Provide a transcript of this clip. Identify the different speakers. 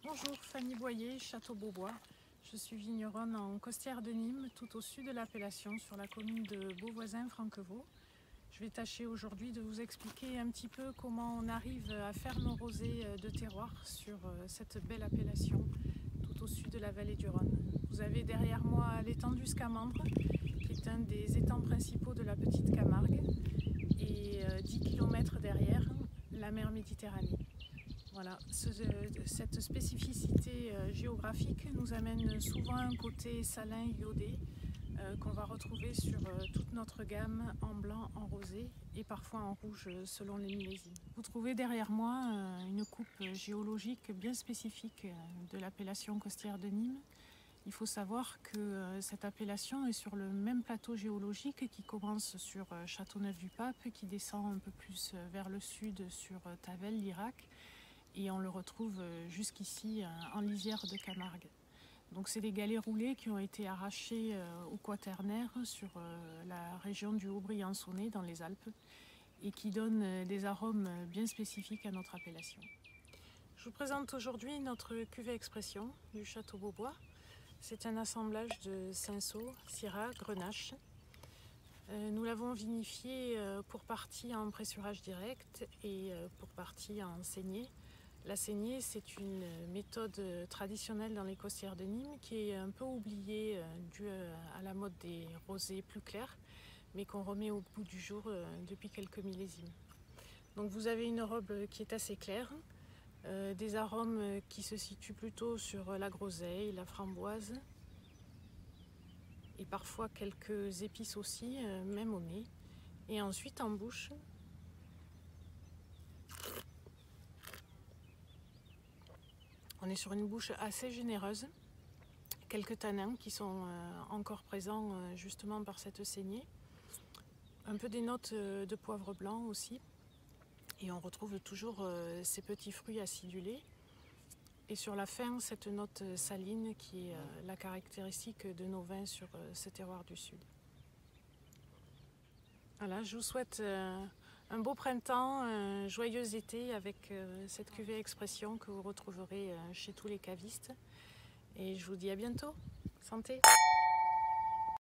Speaker 1: Bonjour, Fanny Boyer, Château-Beaubois. Je suis vigneronne en Costières de Nîmes, tout au sud de l'appellation, sur la commune de Beauvoisin-Franquevaux. Je vais tâcher aujourd'hui de vous expliquer un petit peu comment on arrive à faire nos rosés de terroir sur cette belle appellation, tout au sud de la vallée du Rhône. Vous avez derrière moi l'étang du Scamandre, qui est un des étangs principaux de la petite Camargue, et 10 km derrière, la mer Méditerranée. Voilà, cette spécificité géographique nous amène souvent à un côté salin iodé qu'on va retrouver sur toute notre gamme en blanc, en rosé et parfois en rouge selon les millésimes. Vous trouvez derrière moi une coupe géologique bien spécifique de l'appellation Costières de Nîmes. Il faut savoir que cette appellation est sur le même plateau géologique qui commence sur Châteauneuf-du-Pape, qui descend un peu plus vers le sud sur Tavel, l'Irak, et on le retrouve jusqu'ici en lisière de Camargue. Donc c'est des galets roulés qui ont été arrachés au Quaternaire sur la région du Haut-Briançonnais dans les Alpes et qui donnent des arômes bien spécifiques à notre appellation. Je vous présente aujourd'hui notre cuvée expression du Château Beaubois. C'est un assemblage de Cinsault, Syrah, Grenache. Nous l'avons vinifié pour partie en pressurage direct et pour partie en saignée. La saignée, c'est une méthode traditionnelle dans les Costières de Nîmes qui est un peu oubliée due à la mode des rosés plus clairs, mais qu'on remet au bout du jour depuis quelques millésimes. Donc vous avez une robe qui est assez claire, des arômes qui se situent plutôt sur la groseille, la framboise, et parfois quelques épices aussi, même au nez. Et ensuite en bouche, on est sur une bouche assez généreuse, quelques tanins qui sont encore présents justement par cette saignée, un peu des notes de poivre blanc aussi, et on retrouve toujours ces petits fruits acidulés. Et sur la fin, cette note saline qui est la caractéristique de nos vins sur ce terroir du sud. Voilà, je vous souhaite un beau printemps, un joyeux été avec cette cuvée expression que vous retrouverez chez tous les cavistes. Et je vous dis à bientôt. Santé!